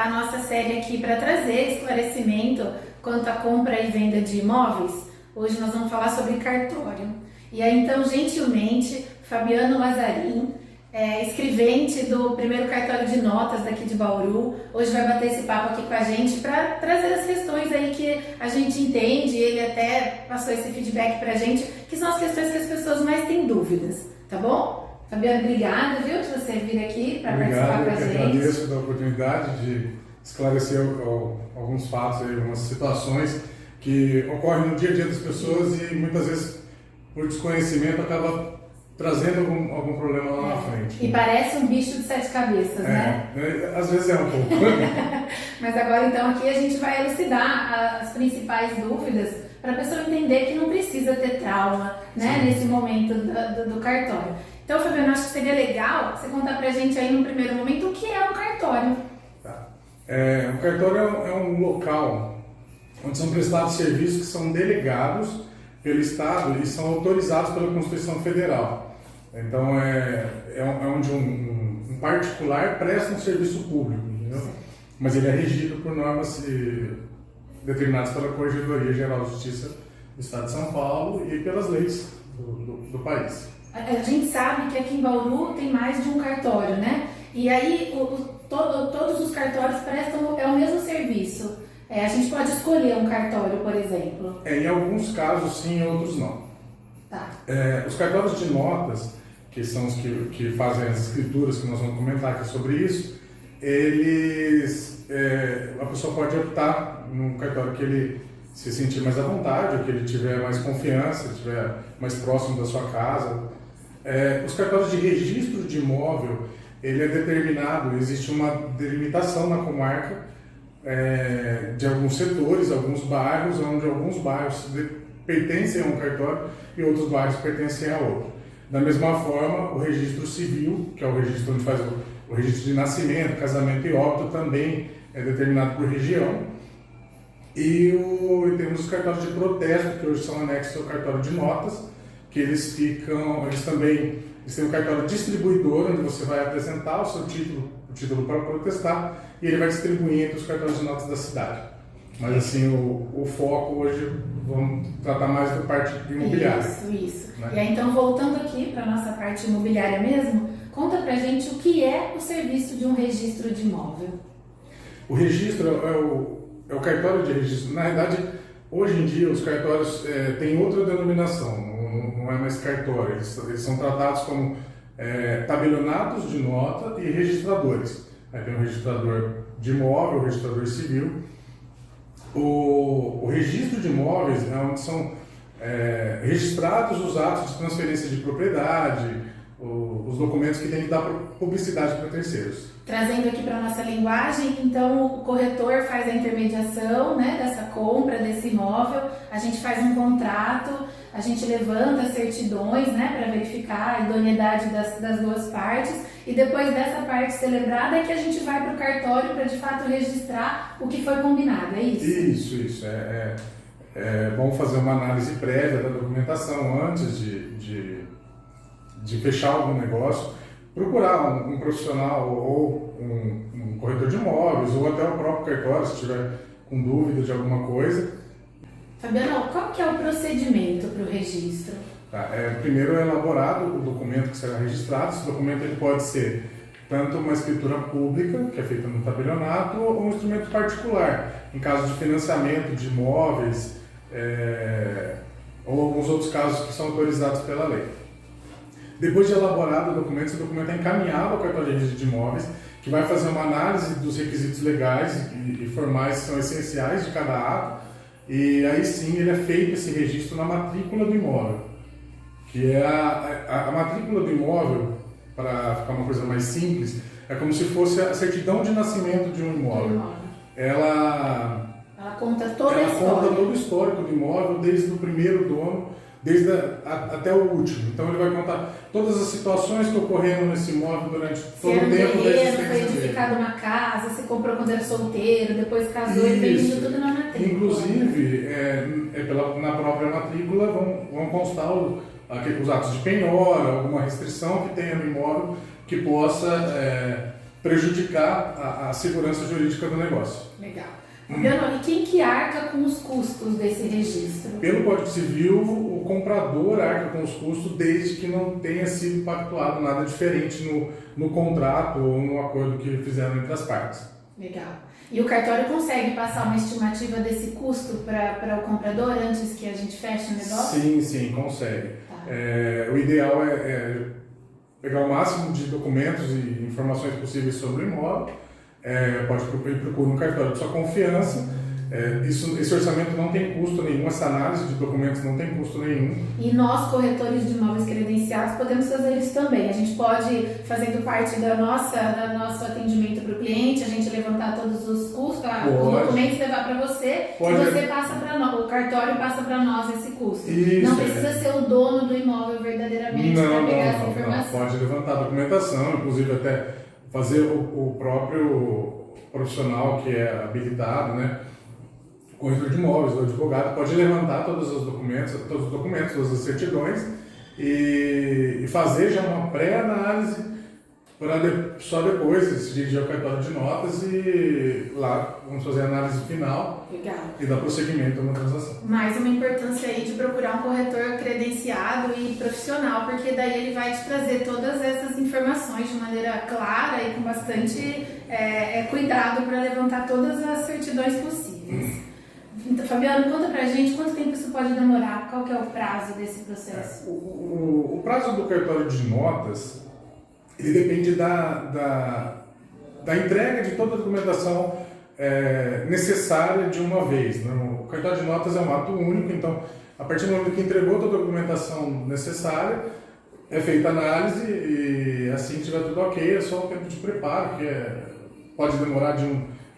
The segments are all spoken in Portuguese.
a nossa série aqui para trazer esclarecimento quanto à compra e venda de imóveis. Hoje nós vamos falar sobre cartório. E aí, então, gentilmente, Fabiano Lazarim, escrevente do primeiro cartório de notas daqui de Bauru, hoje vai bater esse papo aqui com a gente para trazer as questões aí que a gente entende. Ele até passou esse feedback para a gente, que são as questões que as pessoas mais têm dúvidas, tá bom? Fabiano, obrigada, viu, de você vir aqui para participar com a gente. Obrigado, eu agradeço da oportunidade de esclarecer alguns fatos, algumas situações que ocorrem no dia a dia das pessoas e muitas vezes, por desconhecimento, acaba trazendo algum problema lá na frente. E parece um bicho de 7 cabeças, né? Às vezes é um pouco. Mas agora, então, aqui a gente vai elucidar as principais dúvidas para a pessoa entender que não precisa ter trauma, né, nesse momento do cartório. Então, Fabiano, acho que seria legal você contar pra gente aí no primeiro momento o que é um cartório. Tá. Um cartório é um local onde são prestados serviços que são delegados pelo Estado e são autorizados pela Constituição Federal. Então, é onde um particular presta um serviço público, entendeu? Mas ele é regido por normas determinadas pela Corregedoria Geral de Justiça do Estado de São Paulo e pelas leis do país. A gente sabe que aqui em Bauru tem mais de um cartório, né? E aí todos os cartórios prestam o mesmo serviço. A gente pode escolher um cartório, por exemplo. Em alguns casos sim, em outros não. Tá. Os cartórios de notas, que são os que fazem as escrituras, que nós vamos comentar aqui sobre isso, a pessoa pode optar num cartório que ele se sentir mais à vontade, ou que ele tiver mais confiança, estiver mais próximo da sua casa. Os cartórios de registro de imóvel, ele é determinado, existe uma delimitação na comarca de alguns setores, alguns bairros, onde alguns bairros pertencem a um cartório e outros bairros pertencem a outro. Da mesma forma, o registro civil, que é o registro onde faz o registro de nascimento, casamento e óbito, também é determinado por região. E temos os cartórios de protesto, que hoje são anexos ao cartório de notas, que eles têm um cartório distribuidor, onde você vai apresentar o seu título para protestar, e ele vai distribuir entre os cartórios de notas da cidade. Mas assim, o foco hoje, vamos tratar mais da parte imobiliária. Isso. Né? E aí, então, voltando aqui para a nossa parte imobiliária mesmo, conta pra gente o que é o serviço de um registro de imóvel. O registro é o cartório de registro. Na verdade, hoje em dia, os cartórios têm outra denominação. Não é mais cartório, eles são tratados como tabelionatos de nota e registradores. Tem o registrador de imóvel, o registrador civil. O registro de imóveis é onde são registrados os atos de transferência de propriedade, os documentos que têm que dar publicidade para terceiros. Trazendo aqui para a nossa linguagem, então o corretor faz a intermediação, né, dessa compra desse imóvel, a gente faz um contrato, a gente levanta certidões, né, para verificar a idoneidade das duas partes, e depois dessa parte celebrada é que a gente vai para o cartório para de fato registrar o que foi combinado, é isso? Isso. É bom fazer uma análise prévia da documentação antes de fechar algum negócio, procurar um profissional ou um corretor de imóveis ou até o próprio cartório, se tiver com dúvida de alguma coisa. Fabiano, qual que é o procedimento para o registro? Primeiro é elaborado o documento que será registrado. Esse documento ele pode ser tanto uma escritura pública, que é feita no tabelionato, ou um instrumento particular, em caso de financiamento de imóveis, ou alguns outros casos que são autorizados pela lei. Depois de elaborado o documento, esse documento é encaminhado ao cartório de registro de imóveis, que vai fazer uma análise dos requisitos legais e formais que são essenciais de cada ato, e aí sim ele é feito esse registro na matrícula do imóvel, que é a matrícula do imóvel, para ficar uma coisa mais simples, é como se fosse a certidão de nascimento de um imóvel. Ela conta toda a história. Conta todo o histórico do imóvel, desde o primeiro dono, até o último. Então ele vai contar todas as situações que ocorreram nesse imóvel durante todo o tempo da existência dele. Foi edificado uma casa, se comprou quando era solteiro, depois casou e veio tudo na matrícula. Inclusive, na própria matrícula vão constar os atos de penhora, alguma restrição que tenha no imóvel que possa prejudicar a segurança jurídica do negócio. Legal. Fabiano, e quem que arca com os custos desse registro? Pelo Código Civil, o comprador arca com os custos desde que não tenha sido pactuado nada diferente no contrato ou no acordo que fizeram entre as partes. Legal. E o cartório consegue passar uma estimativa desse custo para o comprador antes que a gente feche o negócio? Sim, consegue. Tá. O ideal é pegar o máximo de documentos e informações possíveis sobre o imóvel. Pode procurar um cartório de sua confiança. Esse orçamento não tem custo nenhum, essa análise de documentos não tem custo nenhum. E nós, corretores de imóveis credenciados, podemos fazer isso também. A gente pode, fazendo parte do nosso atendimento para o cliente, a gente levantar todos os custos, os documentos levar para você, e você passa para nós, o cartório passa para nós esse custo. Isso, não precisa ser o dono do imóvel verdadeiramente para pegar essa informação. Pode levantar a documentação, inclusive até fazer o próprio profissional que é habilitado, né? Corretor de imóveis, o advogado pode levantar todos os documentos, todas as certidões e fazer já uma pré-análise para só depois se dirigir ao cartório de notas e lá vamos fazer a análise final. Legal. E dar prosseguimento a uma transação. Mais uma importância aí de procurar um corretor credenciado e profissional, porque daí ele vai te trazer todas essas informações de maneira clara e com bastante cuidado para levantar todas as certidões possíveis. Então, Fabiano, conta pra gente quanto tempo isso pode demorar, qual que é o prazo desse processo? O prazo do cartório de notas, ele depende da entrega de toda a documentação necessária de uma vez. Né? O cartório de notas é um ato único, então, a partir do momento que entregou toda a documentação necessária, é feita a análise e assim que tiver tudo ok, é só o tempo de preparo, que pode demorar de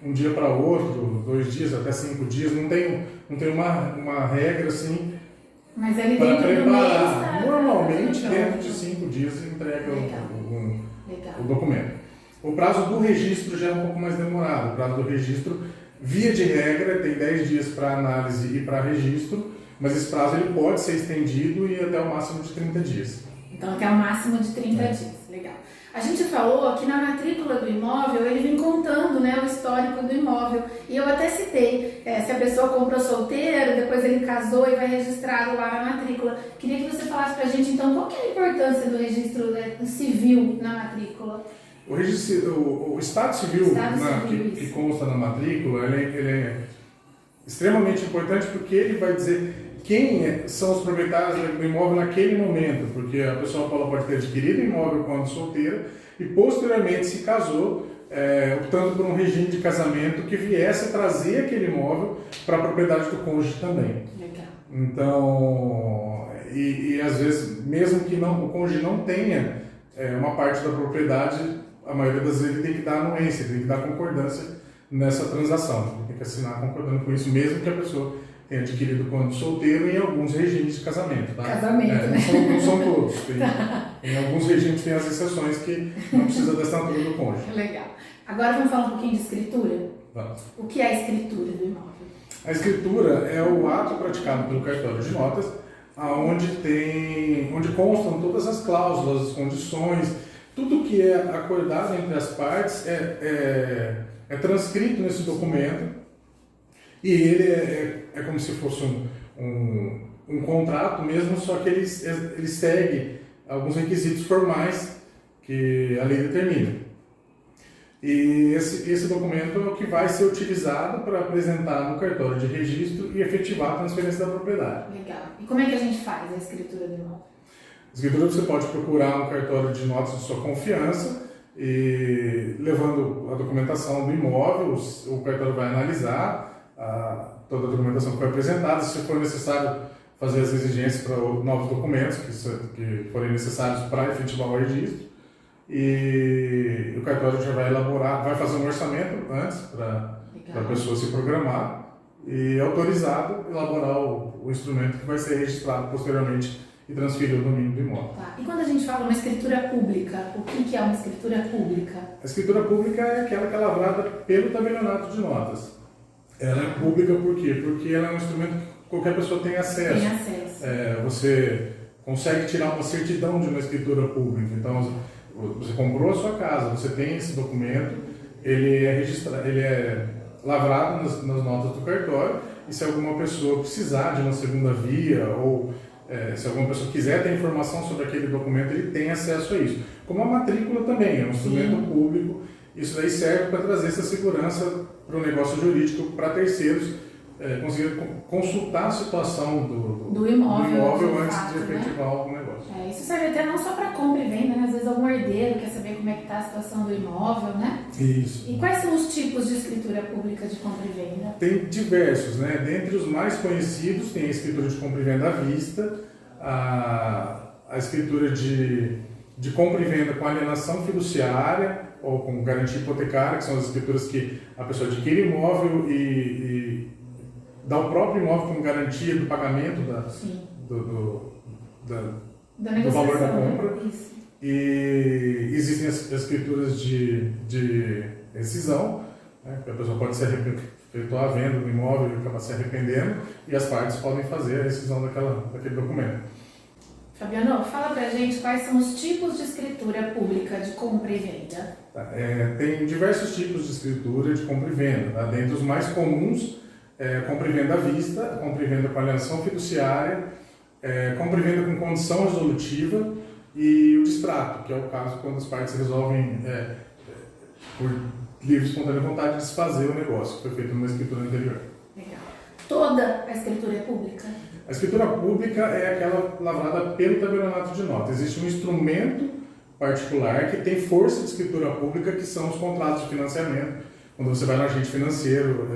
um dia para outro, 2 dias, até 5 dias, não tem uma regra assim. Mas ele para dentro preparar. do mês, Normalmente, dentro de 5 dias, entrega o documento. O prazo do registro já é um pouco mais demorado. O prazo do registro, via de regra, tem 10 dias para análise e para registro, mas esse prazo ele pode ser estendido e até o máximo de 30 dias. Então, até o máximo de 30 dias. Legal. A gente falou que na matrícula do imóvel, ele vem contando, né, o histórico do imóvel. E eu até citei, se a pessoa comprou solteiro, depois ele casou e vai registrado lá na matrícula. Queria que você falasse pra gente, então, qual que é a importância do registro civil na matrícula? O Estado Civil, que consta na matrícula, ele é extremamente importante porque ele vai dizer quem são os proprietários do imóvel naquele momento, porque a pessoa pode ter adquirido o imóvel quando solteira e posteriormente se casou, optando por um regime de casamento que viesse a trazer aquele imóvel para a propriedade do cônjuge também. Legal. Então, e às vezes, mesmo que o cônjuge não tenha uma parte da propriedade, a maioria das vezes ele tem que dar anuência, tem que dar concordância nessa transação, ele tem que assinar concordando com isso, mesmo que a pessoa tem adquirido quando solteiro em alguns regimes de casamento, tá? Casamento, né? Não são todos. Em alguns regimes tem as exceções que não precisa da assinatura do cônjuge. Legal. Agora vamos falar um pouquinho de escritura? Vamos. O que é a escritura do imóvel? A escritura é o ato praticado pelo cartório de notas, onde constam todas as cláusulas, as condições, tudo que é acordado entre as partes é transcrito nesse documento. E ele é como se fosse um contrato mesmo, só que ele segue alguns requisitos formais que a lei determina. E esse documento é o que vai ser utilizado para apresentar no cartório de registro e efetivar a transferência da propriedade. Legal. E como é que a gente faz a escritura do imóvel? A escritura você pode procurar um cartório de notas de sua confiança e levando a documentação do imóvel, o cartório vai analisar toda a documentação que foi apresentada, se for necessário fazer as exigências para novos documentos que forem necessários para efetivar o registro, e o cartório já vai elaborar, vai fazer um orçamento antes para a pessoa se programar e autorizado elaborar o instrumento que vai ser registrado posteriormente e transferido ao domínio do imóvel. Tá. E quando a gente fala uma escritura pública, o que é uma escritura pública? A escritura pública é aquela que é lavrada pelo tabelionato de notas. Ela é pública por quê? Porque ela é um instrumento que qualquer pessoa tem acesso. Tem acesso. Você consegue tirar uma certidão de uma escritura pública. Então, você comprou a sua casa, você tem esse documento, ele é registrado, ele é lavrado nas notas do cartório, e se alguma pessoa precisar de uma segunda via ou se alguma pessoa quiser ter informação sobre aquele documento, ele tem acesso a isso. Como a matrícula também, é um instrumento público, isso daí serve para trazer essa segurança para o negócio jurídico, para terceiros conseguir consultar a situação do imóvel antes fato, de efetivar algum negócio. Isso serve até não só para compra e venda, né? Às vezes algum herdeiro quer saber como é que está a situação do imóvel, né? Isso. E quais são os tipos de escritura pública de compra e venda? Tem diversos, né? Dentre os mais conhecidos tem a escritura de compra e venda à vista, a escritura de compra e venda com alienação fiduciária ou com garantia hipotecária, que são as escrituras que a pessoa adquire imóvel e dá o próprio imóvel como garantia do pagamento do valor da compra. Né? Isso. E existem as escrituras de rescisão, né, que a pessoa pode se efetuar a venda do imóvel e acabar se arrependendo, e as partes podem fazer a rescisão daquele documento. Fabiano, fala pra gente quais são os tipos de escritura pública de compra e venda. Tem diversos tipos de escritura de compra e venda. Tá? Dentre os mais comuns, compra e venda à vista, compra e venda com alienação fiduciária, compra e venda com condição resolutiva e o distrato, que é o caso quando as partes resolvem, por livre e espontânea vontade, desfazer o negócio, que foi feito numa escritura anterior. Legal. Toda a escritura é pública? A escritura pública é aquela lavrada pelo tabelionato de notas. Existe um instrumento particular que tem força de escritura pública, que são os contratos de financiamento. Quando você vai no agente financeiro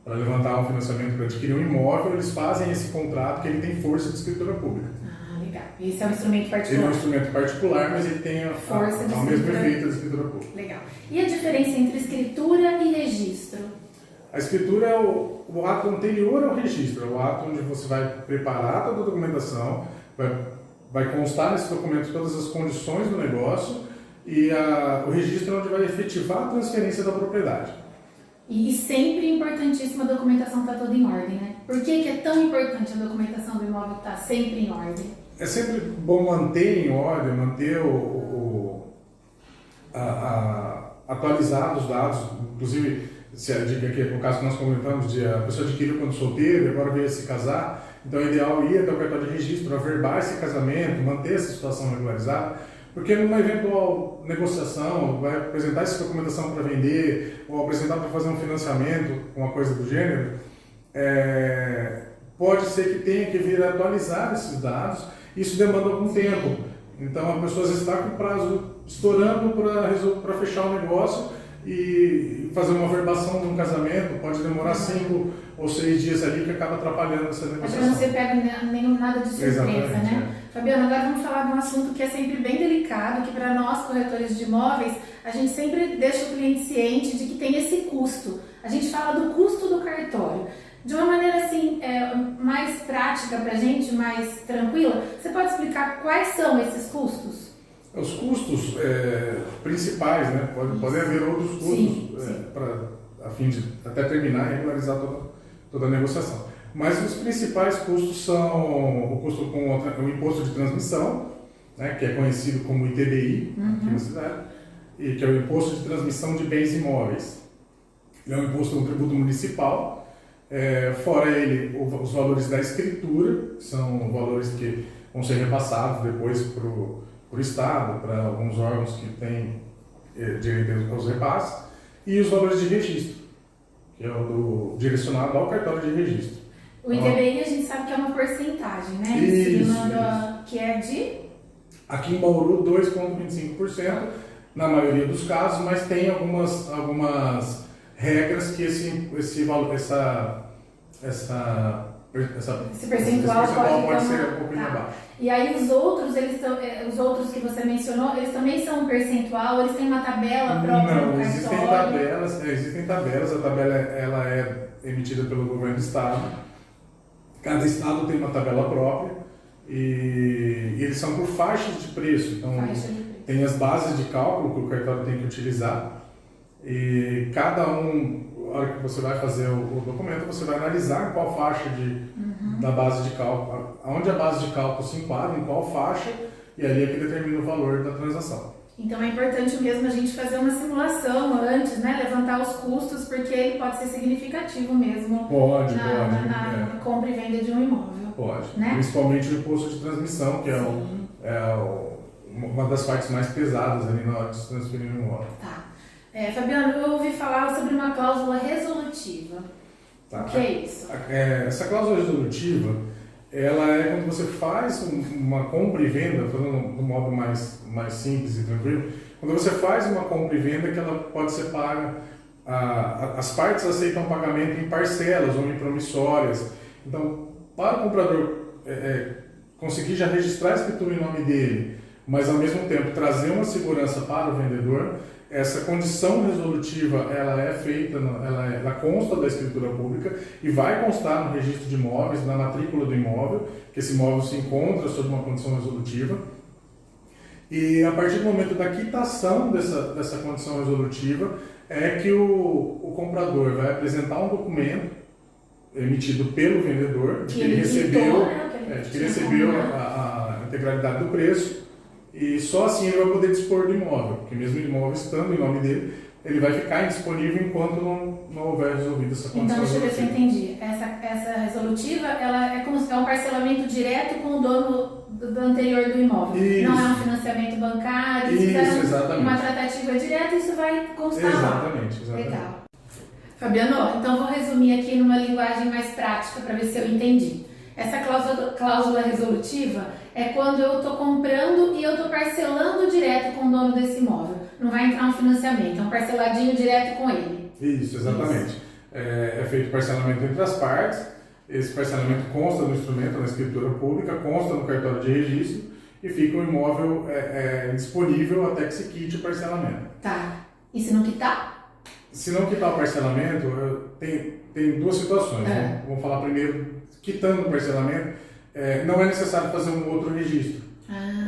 para levantar um financiamento para adquirir um imóvel, eles fazem esse contrato que ele tem força de escritura pública. Ah, legal. Esse é um instrumento particular? Ele é um instrumento particular, mas ele tem o mesmo efeito da escritura pública. Legal. E a diferença entre escritura e registro? A escritura é o ato anterior ao registro, é o ato onde você vai preparar toda a documentação, vai constar nesse documento todas as condições do negócio, e o registro é onde vai efetivar a transferência da propriedade. E sempre importantíssima a documentação estar toda em ordem, né? Por que é tão importante a documentação do imóvel estar sempre em ordem? É sempre bom manter em ordem, manter atualizar os dados, inclusive o caso que nós comentamos, a pessoa adquiriu quando solteiro e agora veio se casar, então é ideal ir até o cartório de registro, averbar esse casamento, manter essa situação regularizada, porque numa eventual negociação, vai apresentar essa documentação para vender ou apresentar para fazer um financiamento, uma coisa do gênero, pode ser que tenha que vir a atualizar esses dados, isso demanda algum tempo. Então a pessoa está com o prazo estourando para fechar o negócio e fazer uma averbação de um casamento, pode demorar 5 ou 6 dias ali, que acaba atrapalhando essa negociação. Para não ser pego nada de surpresa, né? Fabiano, agora vamos falar de um assunto que é sempre bem delicado, que para nós, corretores de imóveis, a gente sempre deixa o cliente ciente de que tem esse custo. A gente fala do custo do cartório. De uma maneira assim, mais prática para a gente, mais tranquila, você pode explicar quais são esses custos? Os custos principais, né? Podem haver outros custos a fim de até terminar e regularizar toda a negociação. Mas os principais custos são o custo com o imposto de transmissão, né? Que é conhecido como ITBI aqui na cidade, e que é o imposto de transmissão de bens imóveis. Ele é um imposto, um tributo municipal. Fora ele, os valores da escritura, que são valores que vão ser repassados depois para o Estado, para alguns órgãos que têm direito aos repasses, e os valores de registro, que é o direcionado ao cartório de registro. O ITBI a gente sabe que é uma porcentagem, né? Isso. Que é de? Aqui em Bauru, 2,25%, na maioria dos casos, mas tem algumas regras que esse percentual pode ser um pouquinho abaixo. E aí os outros que você mencionou, eles também são um percentual, eles têm uma tabela própria Não, do cartório? existem tabelas, a tabela ela é emitida pelo governo do estado. Cada estado tem uma tabela própria e eles são por faixas de preço. Então tem as bases de cálculo que o cartório tem que utilizar e cada na hora que você vai fazer o documento, você vai analisar qual faixa da base de cálculo, onde a base de cálculo se enquadra, em qual faixa, e ali é que determina o valor da transação. Então é importante mesmo a gente fazer uma simulação antes, né? Levantar os custos, porque ele pode ser significativo mesmo Pode. na compra e venda de um imóvel. Pode. Né? Principalmente o imposto de transmissão, que uma das partes mais pesadas ali na hora de se transferir um imóvel. Tá. Fabiano, eu ouvi falar sobre uma cláusula resolutiva. Tá. O que é isso? Essa cláusula resolutiva, ela é quando você faz uma compra e venda, falando de um modo mais simples e tranquilo, quando você faz uma compra e venda que ela pode ser paga, as partes aceitam pagamento em parcelas ou em promissórias. Então, para o comprador conseguir já registrar a escritura em nome dele, mas ao mesmo tempo trazer uma segurança para o vendedor, essa condição resolutiva ela é feita, ela consta da escritura pública e vai constar no registro de imóveis, na matrícula do imóvel, que esse imóvel se encontra sob uma condição resolutiva. E a partir do momento da quitação dessa condição resolutiva é que o comprador vai apresentar um documento emitido pelo vendedor de que ele recebeu, a integralidade do preço. E só assim ele vai poder dispor do imóvel, porque mesmo o imóvel estando em nome dele, ele vai ficar indisponível enquanto não houver resolvido essa condição. Então, deixa eu ver se eu entendi. Essa resolutiva, ela é como se é um parcelamento direto com o dono do anterior do imóvel. Isso. Não é um financiamento bancário, Exatamente. Uma tratativa direta, isso vai constar Exatamente. Legal. Fabiano, então vou resumir aqui numa linguagem mais prática para ver se eu entendi. Essa cláusula resolutiva é quando eu estou comprando e eu estou parcelando direto com o dono desse imóvel. Não vai entrar um financiamento, é um parceladinho direto com ele. Isso, exatamente. Isso. É feito parcelamento entre as partes, esse parcelamento consta no instrumento, na escritura pública, consta no cartório de registro e fica o imóvel disponível até que se quite o parcelamento. Tá. E se não quitar? Se não quitar o parcelamento, tem duas situações. Vamos falar primeiro, quitando o parcelamento, não é necessário fazer um outro registro.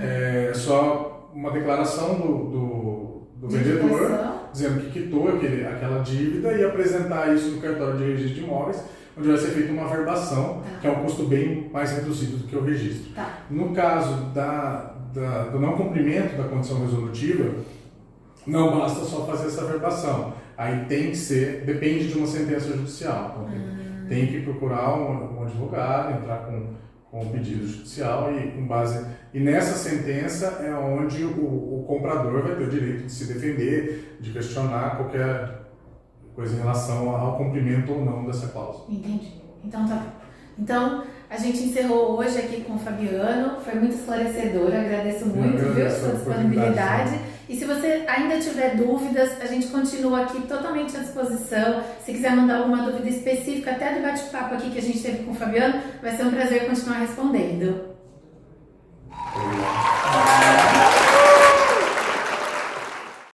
É só uma declaração do vendedor dizendo que quitou aquela dívida e apresentar isso no cartório de registro de imóveis, onde vai ser feita uma averbação, que é um custo bem mais reduzido do que o registro. Tá. No caso do não cumprimento da condição resolutiva, não basta só fazer essa averbação. Aí depende de uma sentença judicial. Então, tem que procurar um advogado, entrar com um pedido judicial e nessa sentença é onde o comprador vai ter o direito de se defender, de questionar qualquer coisa em relação ao cumprimento ou não dessa cláusula. Entendi. Então tá bom. Então a gente encerrou hoje aqui com o Fabiano, foi muito esclarecedor, agradeço muito, sua disponibilidade. E se você ainda tiver dúvidas, a gente continua aqui totalmente à disposição. Se quiser mandar alguma dúvida específica, até do bate-papo aqui que a gente teve com o Fabiano, vai ser um prazer continuar respondendo.